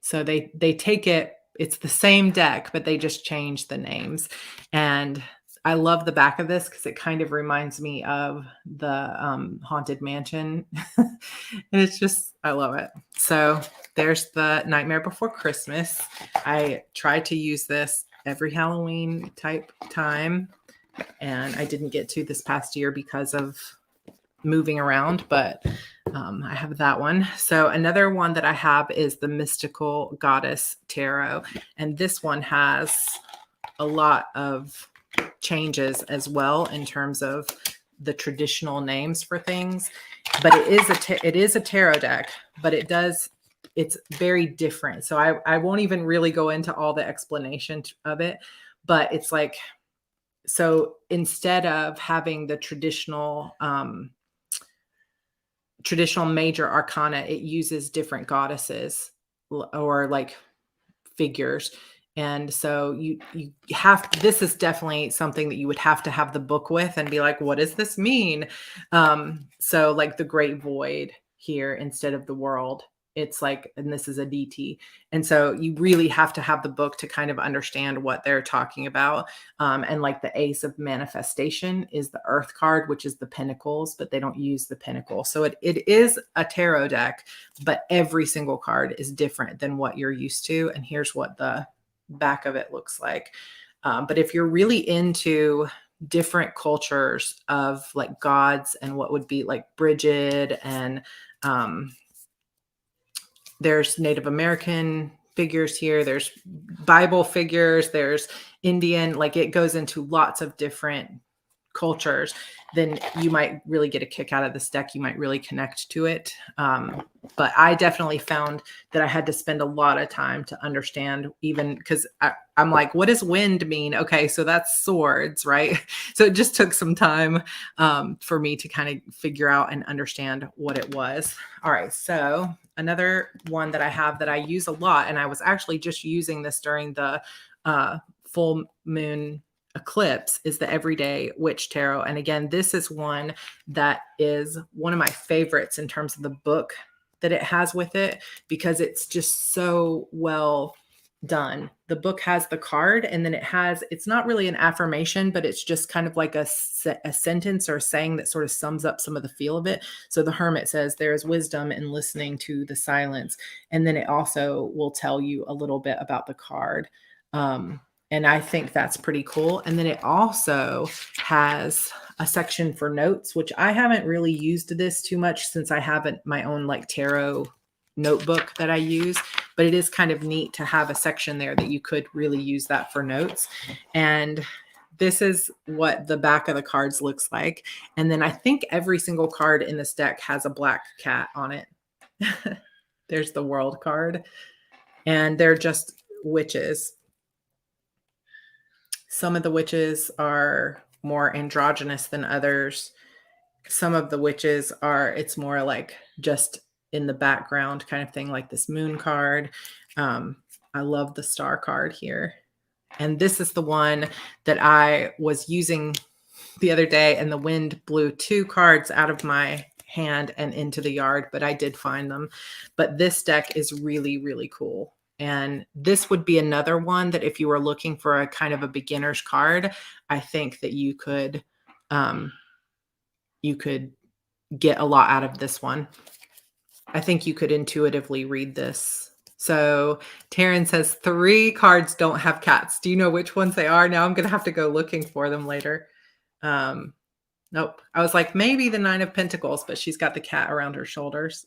So they take it, it's the same deck, but they just change the names. And I love the back of this because it kind of reminds me of the Haunted Mansion. And it's just, I love it. So there's the Nightmare Before Christmas. I try to use this every Halloween type time, and I didn't get to this past year because of moving around, but I have that one. So another one that I have is the Mystical Goddess Tarot. And this one has a lot of changes as well in terms of the traditional names for things. But it is a tarot deck, but it's very different. So I won't even really go into all the explanation of it, but it's like, so instead of having the traditional major arcana, it uses different goddesses or like figures And so you have, this is definitely something that you would have to have the book with and be like, what does this mean? So like the Great Void here instead of the World, it's like, and this is a DT. And so you really have to have the book to kind of understand what they're talking about. And like the Ace of Manifestation is the Earth card, which is the Pentacles, but they don't use the Pentacle. So it is a tarot deck, but every single card is different than what you're used to. And here's what the back of it looks like. But if you're really into different cultures of like gods and what would be like Bridget and there's Native American figures here, there's Bible figures, there's Indian, like it goes into lots of different cultures, then you might really get a kick out of this deck. You might really connect to it. But I definitely found that I had to spend a lot of time to understand, even because I'm like, what does wind mean? Okay, so that's swords, right? So it just took some time for me to kind of figure out and understand what it was. All right, so another one that I have that I use a lot, and I was actually just using this during the full moon eclipse, is the Everyday Witch Tarot. And again, this is one that is one of my favorites in terms of the book that it has with it, because it's just so well done. The book has the card, and then it has, it's not really an affirmation, but it's just kind of like a sentence or a saying that sort of sums up some of the feel of it. So the Hermit says, there is wisdom in listening to the silence. And then it also will tell you a little bit about the card. And I think that's pretty cool. And then it also has a section for notes, which I haven't really used this too much since I haven't my own like tarot notebook that I use, but it is kind of neat to have a section there that you could really use that for notes. And this is what the back of the cards looks like. And then I think every single card in this deck has a black cat on it. There's the World card, and they're just witches. Some of the witches are more androgynous than others. Some of the witches are, it's more like just in the background kind of thing, like this Moon card. I love the Star card here. And this is the one that I was using the other day, and the wind blew 2 cards out of my hand and into the yard, but I did find them. But this deck is really, really cool. And this would be another one that if you were looking for a kind of a beginner's card, I think that you could get a lot out of this one. I think you could intuitively read this. So Taryn says 3 cards don't have cats. Do you know which ones they are? Now I'm going to have to go looking for them later. Nope. I was like, maybe the 9 of Pentacles, but she's got the cat around her shoulders.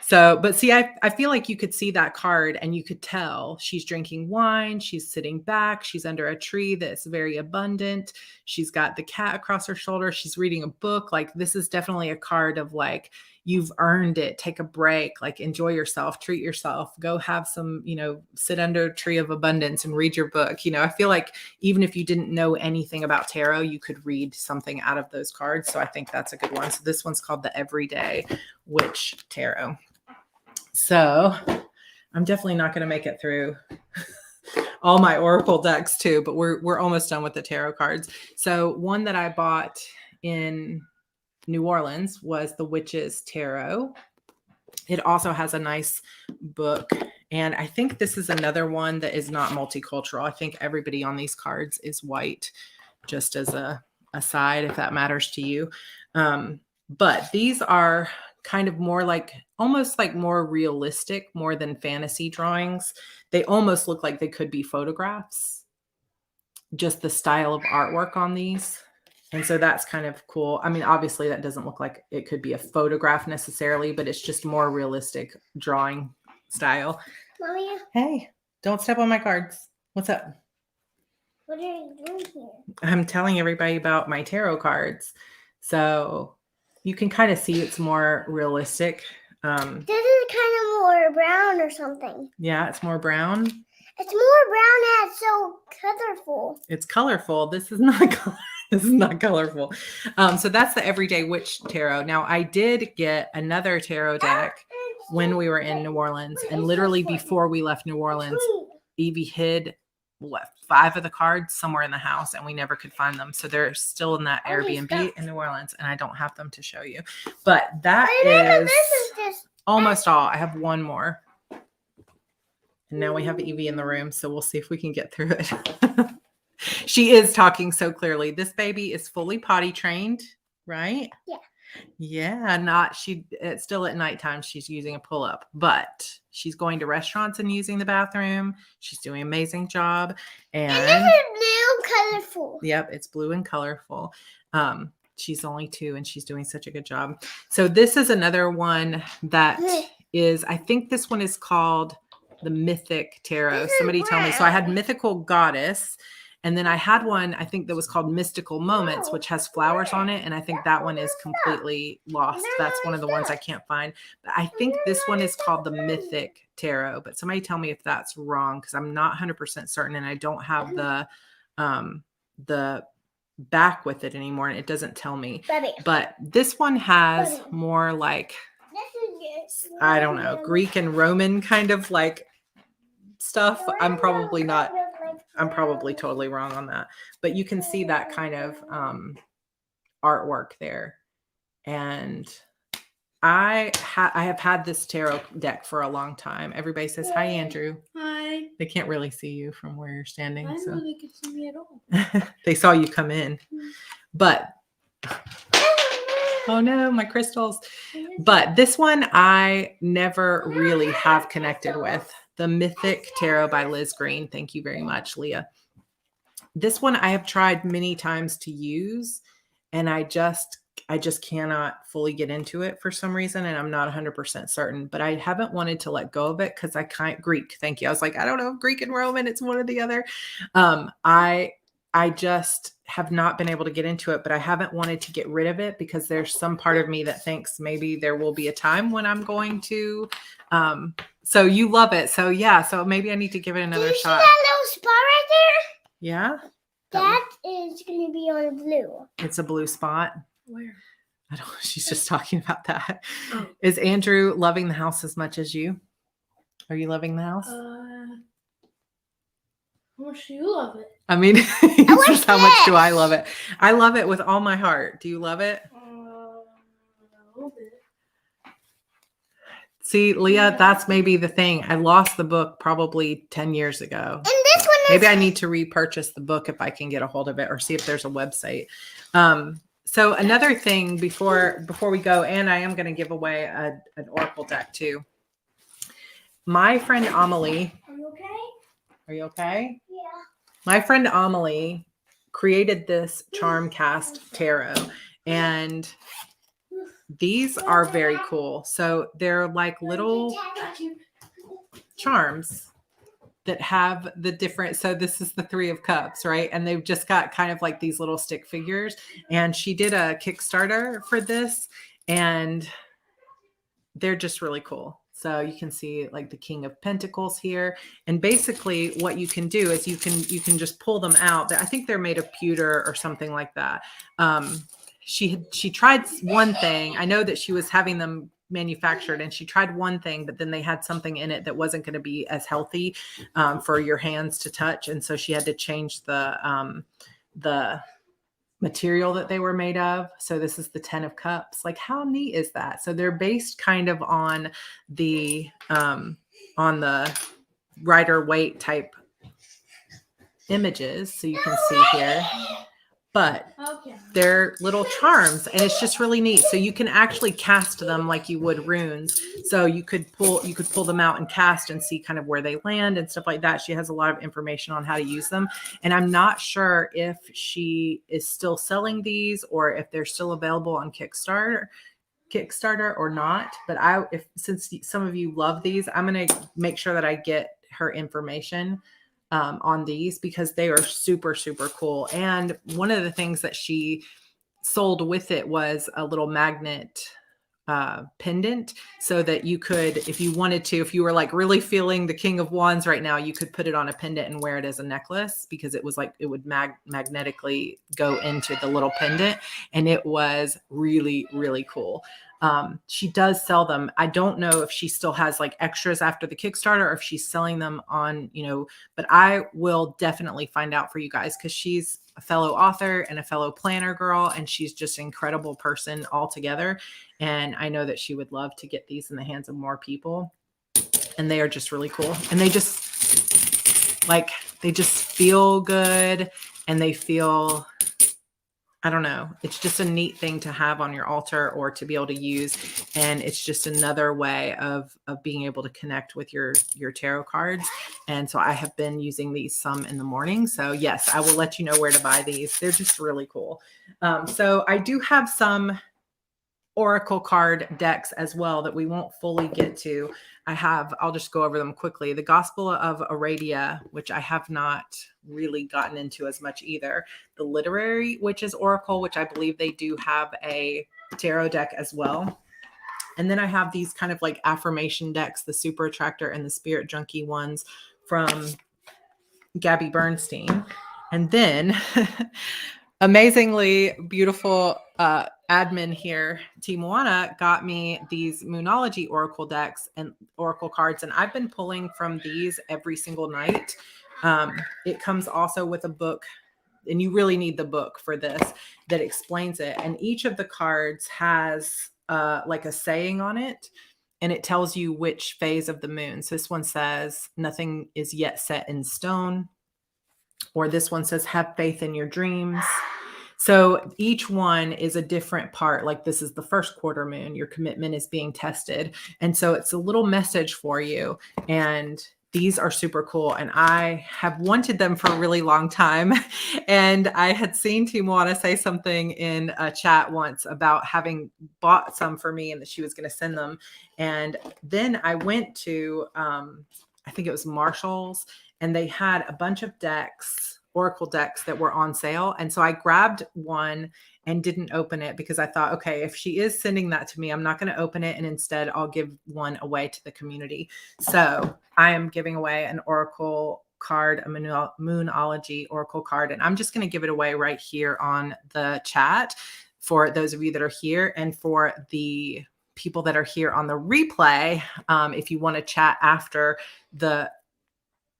So, but see, I feel like you could see that card and you could tell she's drinking wine. She's sitting back. She's under a tree that's very abundant. She's got the cat across her shoulder. She's reading a book. Like, this is definitely a card of like, you've earned it. Take a break, like enjoy yourself, treat yourself, go have some, sit under a tree of abundance and read your book. I feel like even if you didn't know anything about tarot, you could read something out of those cards. So I think that's a good one. So this one's called the Everyday Witch Tarot. So I'm definitely not going to make it through all my Oracle decks too, but we're almost done with the tarot cards. So one that I bought in New Orleans was the Witches Tarot. It also has a nice book. And I think this is another one that is not multicultural. I think everybody on these cards is white, just as a aside, if that matters to you. But these are kind of more like, almost like more realistic, more than fantasy drawings. They almost look like they could be photographs, just the style of artwork on these. And so that's kind of cool. I mean, obviously that doesn't look like it could be a photograph necessarily, but it's just more realistic drawing style. Mommy. Hey, don't step on my cards. What's up? What are you doing here? I'm telling everybody about my tarot cards. So you can kind of see it's more realistic. This is kind of more brown or something. Yeah, it's more brown. It's more brown and it's so colorful. It's colorful. This is not this is not colorful. So that's the Everyday Witch Tarot. Now I did get another tarot deck when we were in New Orleans, and literally before we left New Orleans, Evie hid 5 of the cards somewhere in the house, and we never could find them. So they're still in that Airbnb in New Orleans, and I don't have them to show you. But that is almost all. I have one more. And now we have Evie in the room, so we'll see if we can get through it. She is talking so clearly. This baby is fully potty trained, right? Yeah. Yeah, it's still at nighttime. She's using a pull-up, but she's going to restaurants and using the bathroom. She's doing an amazing job. And this is blue, colorful. Yep, it's blue and colorful. She's only 2 and she's doing such a good job. So this is another one that is, I think this one is called the Mythic Tarot. Somebody tell me. So I had Mythical Goddess. And then I had one, I think that was called Mystical Moments, which has flowers on it. And I think that one is completely lost. That's one of the ones I can't find. But I think this one is called the Mythic Tarot. But somebody tell me if that's wrong, because I'm not 100% certain. And I don't have the back with it anymore. And it doesn't tell me. But this one has more like, I don't know, Greek and Roman kind of like stuff. I'm probably totally wrong on that, but you can see that kind of artwork there. And I have had this tarot deck for a long time. Everybody says hi, Andrew. Hi. They can't really see you from where you're standing. I So know they can see me at all. they saw you come in, but oh no, my crystals. But this one I never really have connected with. The Mythic Tarot by Liz Green. Thank you very much, Leah. This one I have tried many times to use, and I just cannot fully get into it for some reason, and I'm not 100% certain, but I haven't wanted to let go of it because I can't Greek. Thank you. I was like, I don't know, Greek and Roman, it's one or the other. I just have not been able to get into it, but I haven't wanted to get rid of it because there's some part of me that thinks maybe there will be a time when I'm going to, so you love it. So yeah, so maybe I need to give it another shot. See that little spot right there? Yeah. That is going to be on blue. It's a blue spot. Where? I don't know. She's just talking about that. Oh. Is Andrew loving the house as much as you? Are you loving the house? How much do you love it? I mean, just how much do I love it? I love it with all my heart. Do you love it? A little bit. See, Leah, that's maybe the thing. I lost the book probably 10 years ago. And this one is... Maybe I need to repurchase the book if I can get a hold of it, or see if there's a website. So another thing before we go, and I am going to give away an Oracle deck too. My friend Amelie. Are you okay? Are you okay? Yeah. My friend Amelie created this Charmcast tarot, and these are very cool. So they're like little charms that have the different, so this is the 3 of Cups, right? And they've just got kind of like these little stick figures. And she did a Kickstarter for this, and they're just really cool. So you can see like the King of Pentacles here. And basically what you can do is you can just pull them out. I think they're made of pewter or something like that. She tried one thing. I know that she was having them manufactured, and she tried one thing, but then they had something in it that wasn't going to be as healthy for your hands to touch. And so she had to change the material that they were made of. So this is the 10 of Cups. Like, how neat is that? So they're based kind of on the Rider-Waite type images. So you can see here, but they're little charms, and it's just really neat. So you can actually cast them like you would runes. So you could pull them out and cast and see kind of where they land and stuff like that. She has a lot of information on how to use them. And I'm not sure if she is still selling these or if they're still available on Kickstarter or not. But since some of you love these, I'm going to make sure that I get her information on these, because they are super, super cool. And one of the things that she sold with it was a little magnet pendant, so that you could, if you wanted to, if you were like really feeling the King of Wands right now, you could put it on a pendant and wear it as a necklace, because it was like, it would magnetically go into the little pendant. And it was really, really cool. She does sell them. I don't know if she still has like extras after the Kickstarter or if she's selling them on, but I will definitely find out for you guys because she's a fellow author and a fellow planner girl, and she's just an incredible person altogether. And I know that she would love to get these in the hands of more people. And they are just really cool. And they just feel good, and they feel, I don't know. It's just a neat thing to have on your altar or to be able to use. And it's just another way of being able to connect with your tarot cards. And so I have been using these some in the morning. So yes, I will let you know where to buy these. They're just really cool. So I do have some oracle card decks as well that we won't fully get to. I'll just go over them quickly. The Gospel of Aradia, which I have not really gotten into as much either. The Literary Witches Oracle, which I believe they do have a tarot deck as well. And then I have these kind of like affirmation decks, the Super Attractor and the Spirit Junkie ones from Gabby Bernstein. And then amazingly beautiful admin here, Timoana, got me these Moonology Oracle decks and Oracle cards, and I've been pulling from these every single night. It comes also with a book, and you really need the book for this, that explains it. And each of the cards has like a saying on it, and it tells you which phase of the moon. So this one says, nothing is yet set in stone. Or this one says, have faith in your dreams. So each one is a different part. Like this is the first quarter moon. Your commitment is being tested. And so it's a little message for you. And these are super cool. And I have wanted them for a really long time. And I had seen Timoana say something in a chat once about having bought some for me and that she was going to send them. And then I went to, I think it was Marshall's, and they had a bunch of decks, Oracle decks that were on sale. And so I grabbed one and didn't open it because I thought, okay, if she is sending that to me, I'm not going to open it. And instead I'll give one away to the community. So I am giving away an Oracle card, a Moonology Oracle card. And I'm just going to give it away right here on the chat for those of you that are here, and for the people that are here on the replay. If you want to chat after the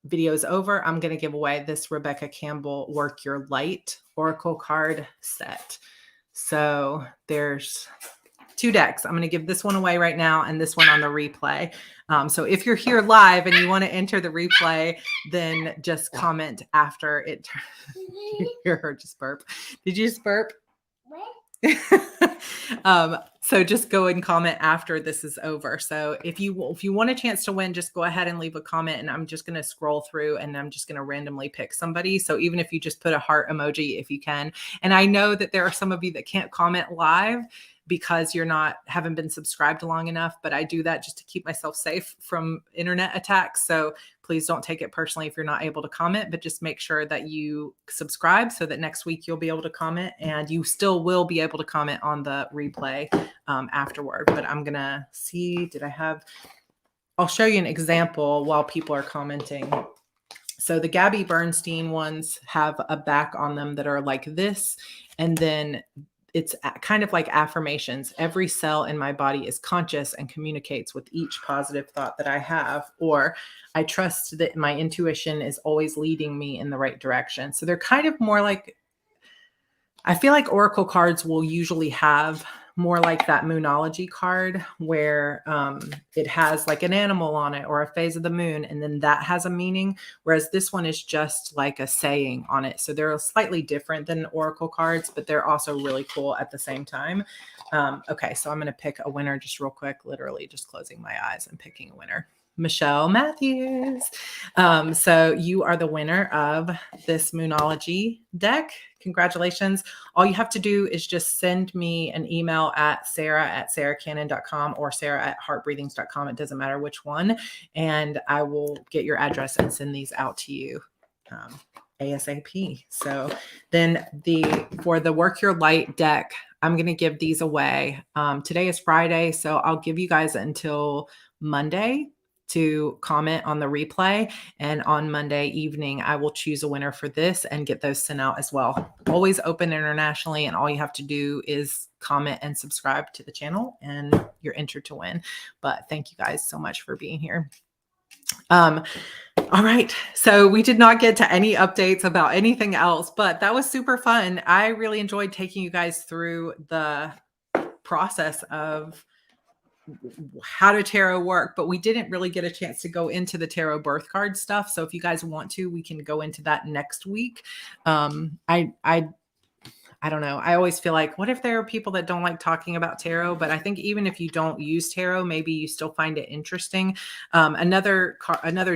video is over, I'm going to give away this Rebecca Campbell Work Your Light Oracle card set. So there's 2 decks. I'm going to give this one away right now and this one on the replay. So if you're here live and you want to enter the replay, then just comment after it. You hear her just burp. Did you just burp? So just go and comment after this is over. So if you want a chance to win, just go ahead and leave a comment, and I'm just going to scroll through and I'm just going to randomly pick somebody. So even if you just put a heart emoji, if you can. And I know that there are some of you that can't comment live because haven't been subscribed long enough, but I do that just to keep myself safe from internet attacks. So please don't take it personally if you're not able to comment, but just make sure that you subscribe so that next week you'll be able to comment, and you still will be able to comment on the replay afterward. But I'm going to see, I'll show you an example while people are commenting. So the Gabby Bernstein ones have a back on them that are like this. And then it's kind of like affirmations. Every cell in my body is conscious and communicates with each positive thought that I have, or I trust that my intuition is always leading me in the right direction. So they're kind of more like, I feel like Oracle cards will usually have more like that Moonology card where it has like an animal on it or a phase of the moon, and then that has a meaning, whereas this one is just like a saying on it. So they're slightly different than Oracle cards, but they're also really cool at the same time. Okay, so I'm going to pick a winner just real quick, literally just closing my eyes and picking a winner. Michelle Matthews. So you are the winner of this Moonology deck. Congratulations. All you have to do is just send me an email at sarah@sarahcannon.com or sarah@heartbreathings.com. It doesn't matter which one. And I will get your address and send these out to you ASAP. So then for the Work Your Light deck, I'm going to give these away. Today is Friday, so I'll give you guys until Monday to comment on the replay. And on Monday evening, I will choose a winner for this and get those sent out as well. Always open internationally, and all you have to do is comment and subscribe to the channel and you're entered to win. But thank you guys so much for being here. All right. So we did not get to any updates about anything else, but that was super fun. I really enjoyed taking you guys through the process of how do tarot work, but we didn't really get a chance to go into the tarot birth card stuff. So if you guys want to, we can go into that next week. I don't know. I always feel like, what if there are people that don't like talking about tarot? But I think even if you don't use tarot, maybe you still find it interesting. Another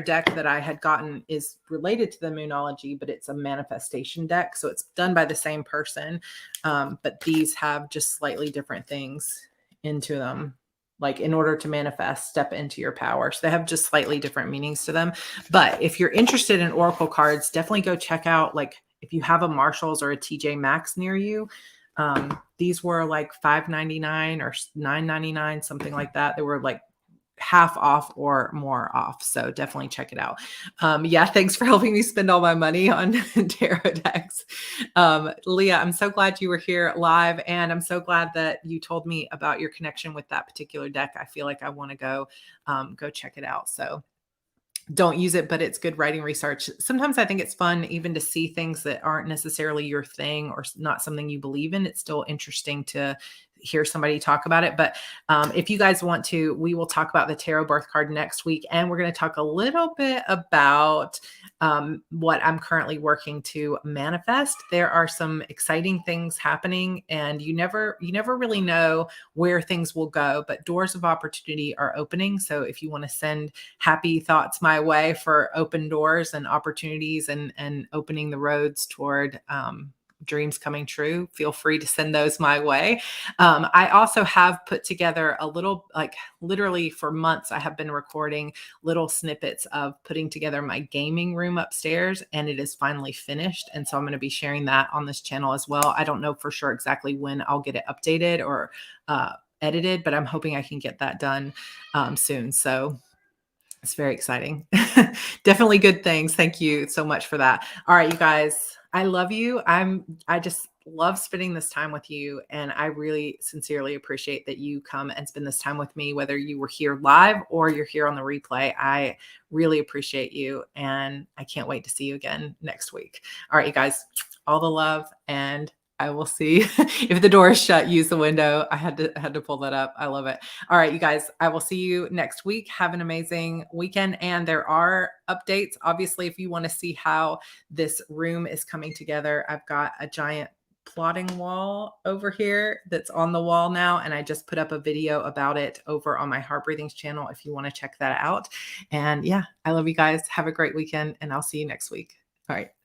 deck that I had gotten is related to the Moonology, but it's a manifestation deck. So it's done by the same person. But these have just slightly different things into them. Like, in order to manifest, step into your power. So they have just slightly different meanings to them. But if you're interested in oracle cards, definitely go check out, like, if you have a Marshalls or a TJ Maxx near you. These were like $5.99 or $9.99, something like that. They were like half off or more off. So definitely check it out. Yeah, thanks for helping me spend all my money on tarot decks. Leah, I'm so glad you were here live, and I'm so glad that you told me about your connection with that particular deck. I feel like I want to go check it out. So don't use it, but it's good writing research. Sometimes I think it's fun even to see things that aren't necessarily your thing or not something you believe in. It's still interesting to hear somebody talk about it. But if you guys want to, we will talk about the tarot birth card next week. And we're going to talk a little bit about what I'm currently working to manifest. There are some exciting things happening, and you never really know where things will go, but doors of opportunity are opening. So if you want to send happy thoughts my way for open doors and opportunities and opening the roads toward dreams coming true, feel free to send those my way. I also have put together a little, like, literally for months, I have been recording little snippets of putting together my gaming room upstairs, and it is finally finished. And so I'm going to be sharing that on this channel as well. I don't know for sure exactly when I'll get it updated or edited, but I'm hoping I can get that done soon. So it's very exciting. Definitely good things. Thank you so much for that. All right, you guys, I love you. I just love spending this time with you. And I really sincerely appreciate that you come and spend this time with me, whether you were here live or you're here on the replay. I really appreciate you. And I can't wait to see you again next week. All right, you guys, all the love, and I will see. If the door is shut, use the window. I had to pull that up. I love it. All right, you guys, I will see you next week. Have an amazing weekend. And there are updates. Obviously, if you want to see how this room is coming together, I've got a giant plotting wall over here that's on the wall now. And I just put up a video about it over on my Heart Breathings channel if you want to check that out. And yeah, I love you guys. Have a great weekend, and I'll see you next week. All right.